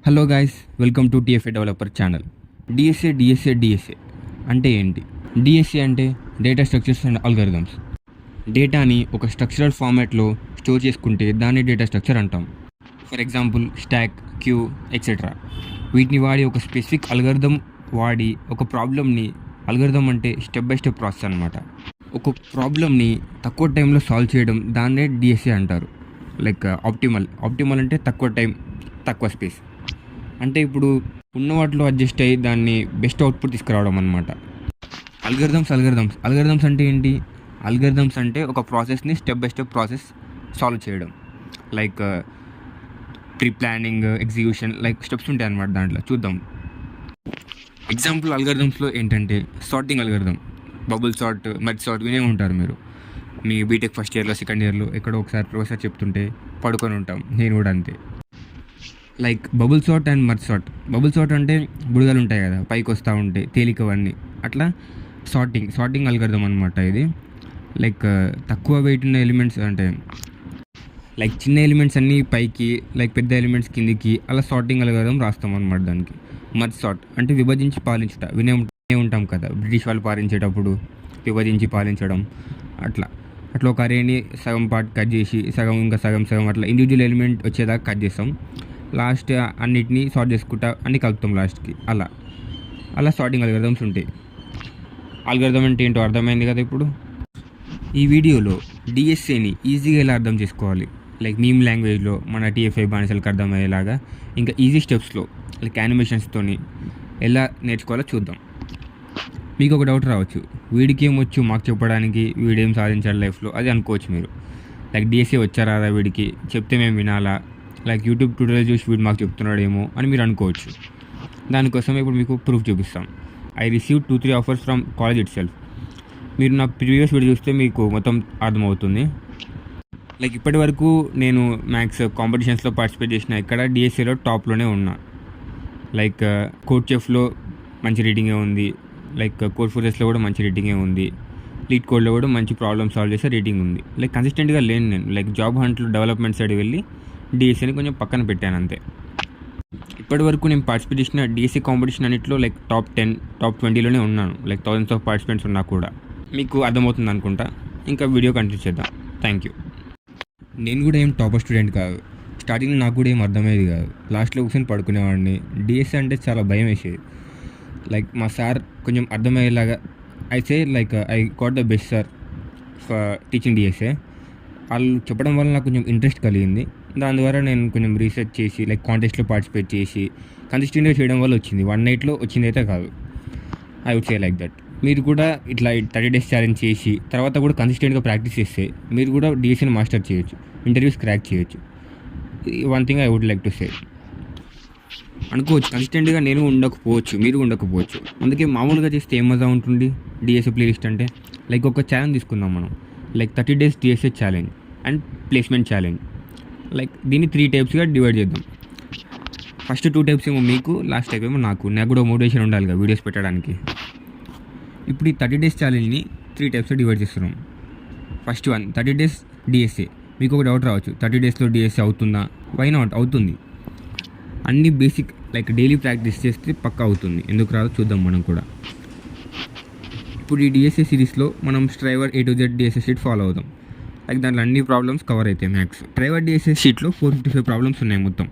Hello guys, welcome to TFA developer channel. DSA అంటే ఏంటి? DSA అంటే డేటా స్ట్రక్చర్స్ అండ్ అల్గరిథమ్స్. డేటాని ఒక స్ట్రక్చరల్ ఫార్మాట్లో స్టోర్ చేసుకుంటే దాన్ని డేటా స్ట్రక్చర్ అంటాం. For example stack, queue, etcetera. వీటిని వాడి ఒక స్పెసిఫిక్ అల్గరిథం వాడి ఒక ప్రాబ్లమ్ని, అల్గరిథం అంటే స్టెప్ బై స్టెప్ ప్రాసెస్ అనమాట, ఒక ప్రాబ్లమ్ని తక్కువ టైంలో సాల్వ్ చేయడం, దాన్నే డిఎస్ఏ అంటారు. లైక్ ఆప్టిమల్ అంటే తక్కువ టైం, తక్కువ స్పేస్. అంటే ఇప్పుడు ఉన్న వాటిలో అడ్జస్ట్ అయ్యి దాన్ని బెస్ట్ అవుట్పుట్ తీసుకురావడం అనమాట. అల్గరిథమ్స్ అంటే ఏంటి? అల్గరిథమ్స్ అంటే ఒక ప్రాసెస్ని step by step process solve చేయడం. Like pre planning, execution, like steps ఉంటాయి అన్నమాట. దాంట్లో చూద్దాం. ఎగ్జాంపుల్ అల్గరిథమ్స్లో ఏంటంటే sorting algorithm, bubble sort, merge sort వినే ఉంటారు మీరు. మీ బీటెక్ ఫస్ట్ ఇయర్లో, సెకండ్ ఇయర్లో ఎక్కడో ఒకసారి ప్రొఫెసర్ చెప్తుంటే పడుకొని ఉంటాం. నేను కూడా అంతే. Like bubble sort and merge sort. Bubble sort అంటే బుడగలు ఉంటాయి కదా, పైకి వస్తూ ఉంటాయి తేలికవన్నీ, అట్లా సార్టింగ్ అల్గరిథం అనమాట ఇది. లైక్ తక్కువ వెయిట్ ఉన్న ఎలిమెంట్స్, అంటే లైక్ చిన్న ఎలిమెంట్స్ అన్నీ పైకి, లైక్ పెద్ద ఎలిమెంట్స్ కిందికి, అలా సార్టింగ్ అల్గరిథం రాస్తాం అనమాట దానికి. మెర్జ్ సార్ట్ అంటే విభజించి పాలించుట, వినే ఉంటాం కదా, బ్రిటిష్ వాళ్ళు పాలించేటప్పుడు విభజించి పాలించడం. అట్లా ఒక అరేని సగం పార్ట్ కట్ చేసి సగం అట్లా ఇండివిజువల్ ఎలిమెంట్ వచ్చేదాకా కట్ చేస్తాం. లాస్ట్ అన్నిటినీ సార్ట్ చేసుకుంటా అన్ని కలుపుతాం లాస్ట్కి. అలా సార్టింగ్ అల్గరిథమ్స్ ఉంటాయి. అల్గరిథం అంటే ఏంటో అర్థమైంది కదా ఇప్పుడు. ఈ వీడియోలో డిఎస్ఏని ఈజీగా ఎలా అర్థం చేసుకోవాలి, లైక్ మీమ్ లాంగ్వేజ్లో మన టీఎఫ్ఐ బానిసలకు అర్థమయ్యేలాగా, ఇంకా ఈజీ స్టెప్స్లో లైక్ యానిమేషన్స్తోని ఎలా నేర్చుకోవాలో చూద్దాం. మీకు ఒక డౌట్ రావచ్చు, వీడికి ఏమొచ్చు మాకు చెప్పడానికి, వీడేం సాధించాలి లైఫ్లో, అది అనుకోవచ్చు మీరు. లైక్ డిఎస్ఏ వచ్చారా వీడికి, చెప్తే మేము వినాలా, లైక్ యూట్యూబ్ ట్యూటోరియల్ చూసి వీడు మాకు చెప్తున్నాడేమో అని మీరు అనుకోవచ్చు. దానికోసం ఇప్పుడు మీకు ప్రూఫ్ చూపిస్తాం. I receive 2-3 offers from college it self. మీరు నా ప్రీవియస్ వీడియో చూస్తే మీకు మొత్తం అర్థమవుతుంది. లైక్ ఇప్పటి వరకు నేను మ్యాథ్స్ కాంపిటీషన్స్లో పార్టిసిపేట్ చేసిన, ఇక్కడ డిఎస్ఏలో టాప్లోనే ఉన్నా. లైక్ కోడ్ చెఫ్లో మంచి రీడింగే ఉంది, లైక్ కోడ్ ఫోర్సెస్లో కూడా మంచి రీడింగే ఉంది, లీడ్ కోడ్లో కూడా మంచి ప్రాబ్లమ్ సాల్వ్ చేసే రేటింగ్ ఉంది. లైక్ కన్సిస్టెంట్గా లేను నేను. లైక్ జాబ్ హంట్లో డెవలప్మెంట్ సైడ్ వెళ్ళి డిఎస్ఏని కొంచెం పక్కన పెట్టాను అంతే. ఇప్పటి వరకు నేను పార్టిసిపేట్ చేసిన డిఎస్ఏ కాంపిటీషన్ అన్నింటిలో లైక్ టాప్ 10, టాప్ 20లోనే ఉన్నాను. లైక్ థౌజండ్స్ ఆఫ్ పార్టిసిపెంట్స్ ఉన్నా కూడా. మీకు అర్థమవుతుంది అనుకుంటా. ఇంకా వీడియో కంటిన్యూ చేద్దాం. Thank you. నేను కూడా ఏం టాపర్ స్టూడెంట్ కాదు. స్టార్టింగ్లో నాకు కూడా ఏం అర్థమయ్యేది కాదు. లాస్ట్లో కూర్చొని పడుకునేవాడిని. డిఎస్ఏ అంటే చాలా భయం వేసేది. లైక్ మా సార్ కొంచెం అర్థమయ్యేలాగా అయితే like I got the best sir for teaching DSA. వాళ్ళు చెప్పడం వల్ల నాకు కొంచెం ఇంట్రెస్ట్ కలిగింది. దాని ద్వారా నేను కొంచెం రీసెర్చ్ చేసి, లైక్ కాంటెస్ట్లో పార్టిసిపేట్ చేసి కన్సిస్టెంట్గా చేయడం వల్ల వచ్చింది. 1 నైట్లో వచ్చింది అయితే కాదు. I would say like that. మీరు కూడా ఇట్లా 30 డేస్ ఛాలెంజ్ చేసి తర్వాత కూడా కన్సిస్టెంట్గా ప్రాక్టీస్ చేస్తే మీరు కూడా డిఎస్ఏని మాస్టర్ చేయొచ్చు, ఇంటర్వ్యూస్ క్రాక్ చేయొచ్చు. One thing I would like to say. అనుకోవచ్చు కన్సిస్టెంట్గా నేను ఉండకపోవచ్చు, మీరు ఉండకపోవచ్చు. అందుకే మామూలుగా చేస్తే ఏం మజా ఉంటుంది డిఎస్ఏ ప్లేలిస్ట్ అంటే. లైక్ ఒక ఛాలెంజ్ తీసుకుందాం మనం, like 30 days DSA challenge and placement challenge. Like దీన్ని 3 టైప్స్గా డివైడ్ చేద్దాం. ఫస్ట్ 2 టైప్స్ ఏమో మీకు, లాస్ట్ టైప్ ఏమో నాకు కూడా మోటివేషన్ ఉండాలి కదా వీడియోస్ పెట్టడానికి. ఇప్పుడు ఈ 30 డేస్ ఛాలెంజ్ని 3 టైప్స్గా డివైడ్ చేస్తున్నాం. First one 30 days DSA. మీకు ఒక డౌట్ రావచ్చు, 30 డేస్లో డిఎస్ఏ అవుతుందా? వై నాట్, అవుతుంది. అన్ని బేసిక్ లైక్ డైలీ ప్రాక్టీస్ చేస్తే పక్కా అవుతుంది. ఎందుకు రాదో చూద్దాం మనం కూడా. ఇప్పుడు ఈ డిఎస్ఏ సిరీస్లో మనం స్ట్రైవర్ A to Z DSA sheet follow అవుదాం. లైక్ దాంట్లో అన్ని ప్రాబ్లమ్స్ కవర్ అవుతాయి మ్యాథ్స్. డ్రైవర్ డిఎస్ఏ షీట్లో 455 ప్రాబ్లమ్స్ ఉన్నాయి మొత్తం.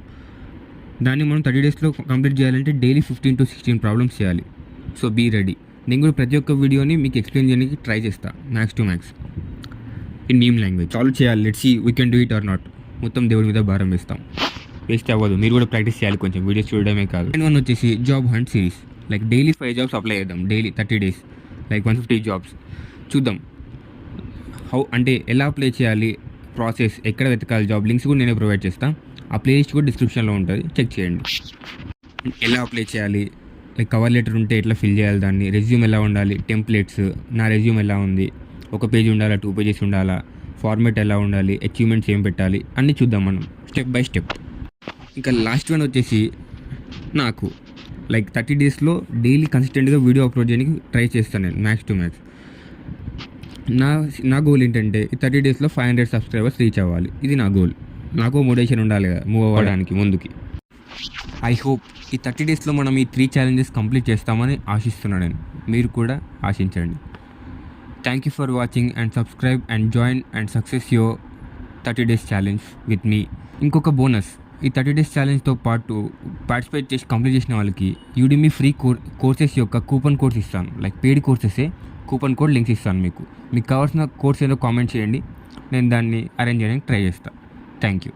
దాన్ని మనం 30 డేస్లో కంప్లీట్ చేయాలంటే డైలీ 15 to 16 ప్రాబ్లమ్స్ చేయాలి. So be ready. నేను కూడా ప్రతి ఒక్క వీడియోని మీకు ఎక్స్ప్లెయిన్ చేయడానికి ట్రై చేస్తా, maths to maths in meme language. Solve చేయాలి. Let's see we can do it or not. మొత్తం దేవుడి మీద భారం వేస్తాం. వేస్ట్ అవ్వదు. మీరు కూడా ప్రాక్టీస్ చేయాలి కొంచెం, వీడియోస్ చూడడమే కాదు. అండ్ 1 వచ్చేసి job hunt series. Like daily 5 jobs apply చేద్దాం. డైలీ 30 డేస్ లైక్ 150 జాబ్స్ చూద్దాం. హౌ అంటే ఎలా అప్లై చేయాలి, ప్రాసెస్, ఎక్కడ వెతకాలి, జాబ్ లింక్స్ కూడా నేనే ప్రొవైడ్ చేస్తాను. ఆ ప్లేలిస్ట్ కూడా డిస్క్రిప్షన్లో ఉంటుంది, చెక్ చేయండి. ఎలా అప్లై చేయాలి, లైక్ కవర్ లెటర్ ఉంటే ఎట్లా ఫిల్ చేయాలి దాన్ని, రెజ్యూమ్ ఎలా ఉండాలి, టెంప్లెట్స్, నా రెజ్యూమ్ ఎలా ఉంది, 1 పేజ్ ఉండాలా, 2 పేజెస్ ఉండాలా, ఫార్మేట్ ఎలా ఉండాలి, అచీవ్మెంట్స్ ఏం పెట్టాలి అన్నీ చూద్దాం మనం స్టెప్ బై స్టెప్. ఇంకా లాస్ట్ వన్ వచ్చేసి నాకు లైక్ 30 డేస్లో డైలీ కన్సిస్టెంట్గా వీడియో అప్లోడ్ చేయడానికి ట్రై చేస్తాను నేను, మ్యాథ్స్ టు మ్యాథ్స్. నా గోల్ ఏంటంటే ఈ 30 డేస్లో 500 సబ్స్క్రైబర్స్ రీచ్ అవ్వాలి. ఇది నా గోల్. నాకు మోటివేషన్ ఉండాలి కదా మూవ్ అవ్వడానికి ముందుకి. ఐ హోప్ ఈ 30 డేస్లో మనం ఈ 3 ఛాలెంజెస్ కంప్లీట్ చేస్తామని ఆశిస్తున్నాను నేను. మీరు కూడా ఆశించండి. Thank you for watching and subscribe and join and success your 30 days challenge with me. ఇంకొక బోనస్, ఈ 30 డేస్ ఛాలెంజ్తో పాటు పార్టిసిపేట్ చేసి కంప్లీట్ చేసిన వాళ్ళకి యూడెమీ ఫ్రీ కోర్సెస్ యొక్క కూపన్ కోడ్స్ ఇస్తాను. లైక్ పెయిడ్ కోర్సెసే కూపన్ కోడ్ లింక్స్ ఇస్తాను. మీకు కావాల్సిన కోర్స్ ఏదో కామెంట్ చేయండి, నేను దాన్ని అరేంజ్ చేయడానికి ట్రై చేస్తాను. Thank you.